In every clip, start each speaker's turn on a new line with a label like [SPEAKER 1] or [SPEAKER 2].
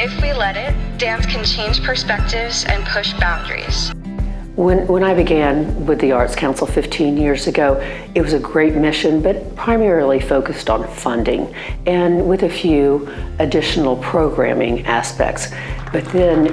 [SPEAKER 1] If we let it, dance can change perspectives and push boundaries.
[SPEAKER 2] When I began with the Arts Council 15 years ago, it was a great mission, but primarily focused on funding and with a few additional programming aspects. But then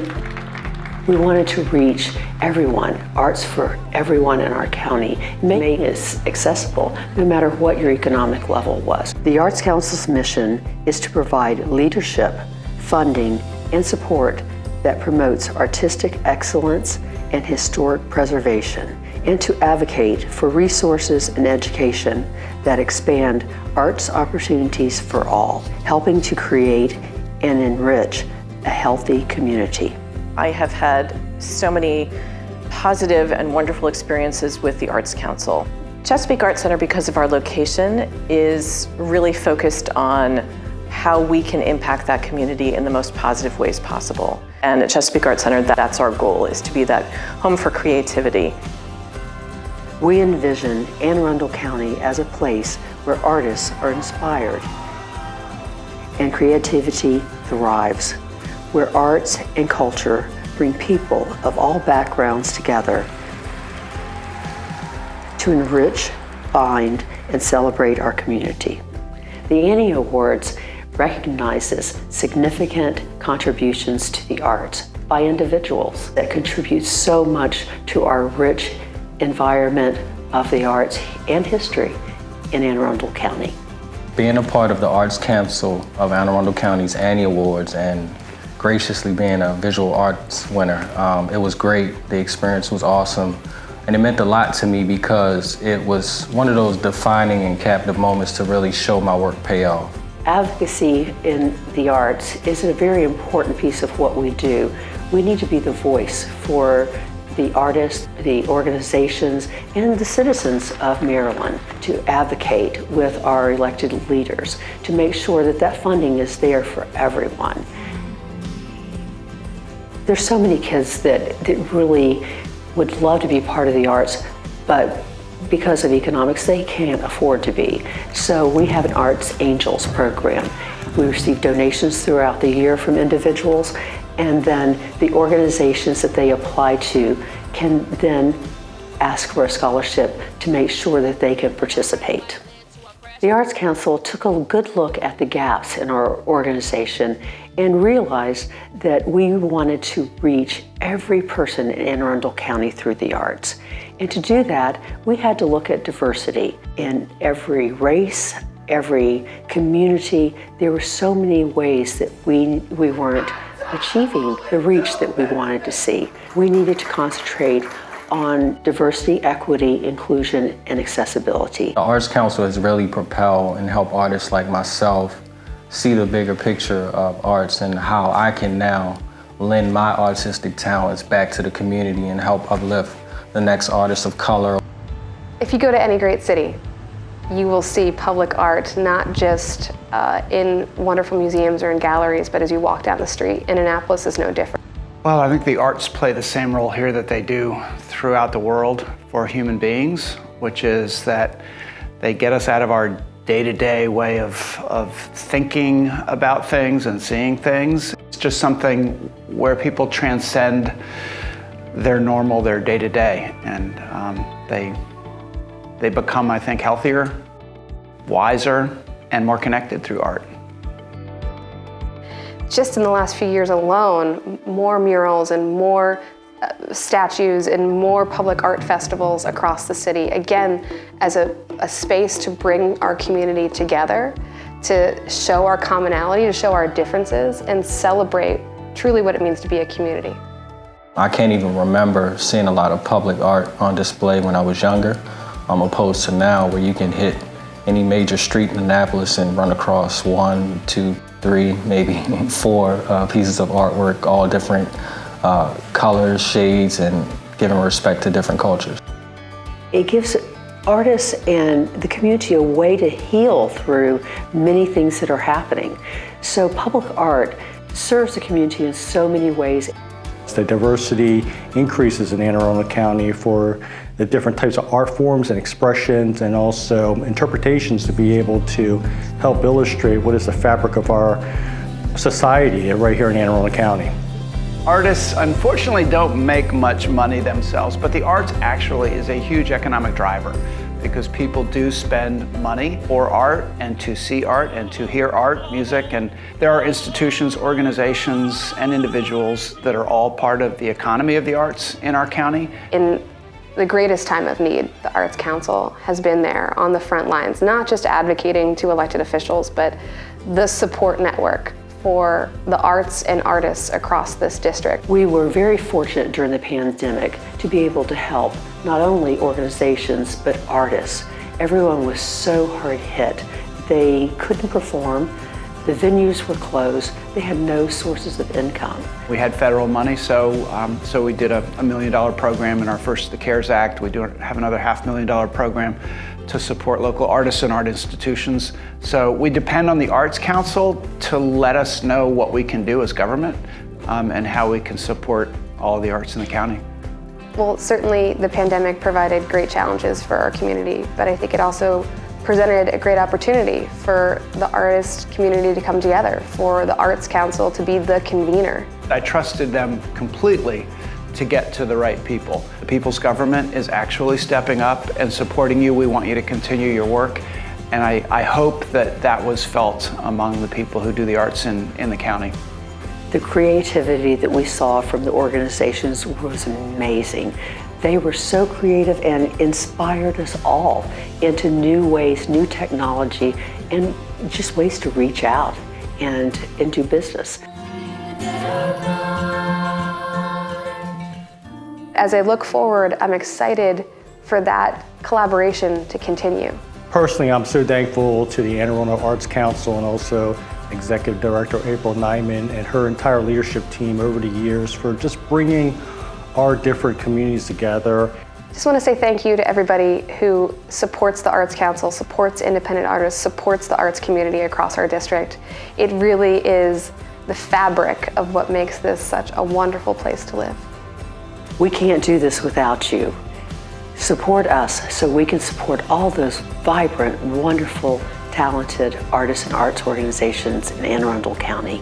[SPEAKER 2] we wanted to reach everyone, arts for everyone in our county, make it accessible no matter what your economic level was. The Arts Council's mission is to provide leadership, funding, and support that promotes artistic excellence and historic preservation, and to advocate for resources and education that expand arts opportunities for all, helping to create and enrich a healthy community.
[SPEAKER 3] I have had so many positive and wonderful experiences with the Arts Council. Chesapeake Arts Center, because of our location, is really focused on how we can impact that community in the most positive ways possible. And at Chesapeake Arts Center, that's our goal, is to be that home for creativity.
[SPEAKER 2] We envision Anne Arundel County as a place where artists are inspired and creativity thrives, where arts and culture bring people of all backgrounds together to enrich, bind, and celebrate our community. The Annie Awards recognizes significant contributions to the arts by individuals that contribute so much to our rich environment of the arts and history in Anne Arundel County.
[SPEAKER 4] Being a part of the Arts Council of Anne Arundel County's Annie Awards and graciously being a visual arts winner, it was great. The experience was awesome. And it meant a lot to me because it was one of those defining and captive moments to really show my work pay off.
[SPEAKER 2] Advocacy in the arts is a very important piece of what we do. We need to be the voice for the artists, the organizations, and the citizens of Maryland to advocate with our elected leaders to make sure that that funding is there for everyone. There's so many kids that really would love to be part of the arts, but because of economics, they can't afford to be. So we have an Arts Angels program. We receive donations throughout the year from individuals, and then the organizations that they apply to can then ask for a scholarship to make sure that they can participate. The Arts Council took a good look at the gaps in our organization and realized that we wanted to reach every person in Anne Arundel County through the arts. And to do that, we had to look at diversity in every race, every community. There were so many ways that we weren't achieving the reach that we wanted to see. We needed to concentrate on diversity, equity, inclusion, and accessibility.
[SPEAKER 4] The Arts Council has really propelled and helped artists like myself see the bigger picture of arts and how I can now lend my artistic talents back to the community and help uplift the next artist of color.
[SPEAKER 5] If you go to any great city, you will see public art, not just in wonderful museums or in galleries, but as you walk down the street. And Annapolis is no different.
[SPEAKER 6] Well, I think the arts play the same role here that they do throughout the world for human beings, which is that they get us out of our day-to-day way of thinking about things and seeing things. It's just something where people transcend their normal, their day-to-day, and they become, I think, healthier, wiser, and more connected through art.
[SPEAKER 5] Just in the last few years alone, more murals and more statues and more public art festivals across the city, again, as a space to bring our community together, to show our commonality, to show our differences, and celebrate truly what it means to be a community.
[SPEAKER 4] I can't even remember seeing a lot of public art on display when I was younger, opposed to now where you can hit any major street in Annapolis and run across 1, 2, 3, maybe 4 pieces of artwork, all different colors, shades, and giving respect to different cultures.
[SPEAKER 2] It gives artists and the community a way to heal through many things that are happening. So public art serves the community in so many ways.
[SPEAKER 7] The diversity increases in Anne Arundel County for the different types of art forms and expressions and also interpretations to be able to help illustrate what is the fabric of our society right here in Anne Arundel County.
[SPEAKER 6] Artists unfortunately don't make much money themselves, but the arts actually is a huge economic driver because people do spend money for art and to see art and to hear art, music, and there are institutions, organizations, and individuals that are all part of the economy of the arts in our county.
[SPEAKER 5] In the greatest time of need, the Arts Council has been there on the front lines, not just advocating to elected officials, but the support network for the arts and artists across this district.
[SPEAKER 2] We were very fortunate during the pandemic to be able to help not only organizations, but artists. Everyone was so hard hit. They couldn't perform, the venues were closed, they had no sources of income.
[SPEAKER 6] We had federal money, so we did a $1 million program in our first, the CARES Act. We do have another $500,000 program to support local artists and art institutions. So we depend on the Arts Council to let us know what we can do as government and how we can support all of the arts in the county.
[SPEAKER 5] Well, certainly the pandemic provided great challenges for our community, but I think it also presented a great opportunity for the artist community to come together, for the Arts Council to be the convener.
[SPEAKER 6] I trusted them completely to get to the right people. The people's government is actually stepping up and supporting you. We want you to continue your work. And I hope that that was felt among the people who do the arts in the county.
[SPEAKER 2] The creativity that we saw from the organizations was amazing. They were so creative and inspired us all into new ways, new technology, and just ways to reach out and do business.
[SPEAKER 5] As I look forward, I'm excited for that collaboration to continue.
[SPEAKER 7] Personally, I'm so thankful to the Anne Arundel Arts Council and also Executive Director April Nyman and her entire leadership team over the years for just bringing our different communities together.
[SPEAKER 5] Just want to say thank you to everybody who supports the Arts Council, supports independent artists, supports the arts community across our district. It really is the fabric of what makes this such a wonderful place to live.
[SPEAKER 2] We can't do this without you. Support us so we can support all those vibrant, wonderful, talented artists and arts organizations in Anne Arundel County.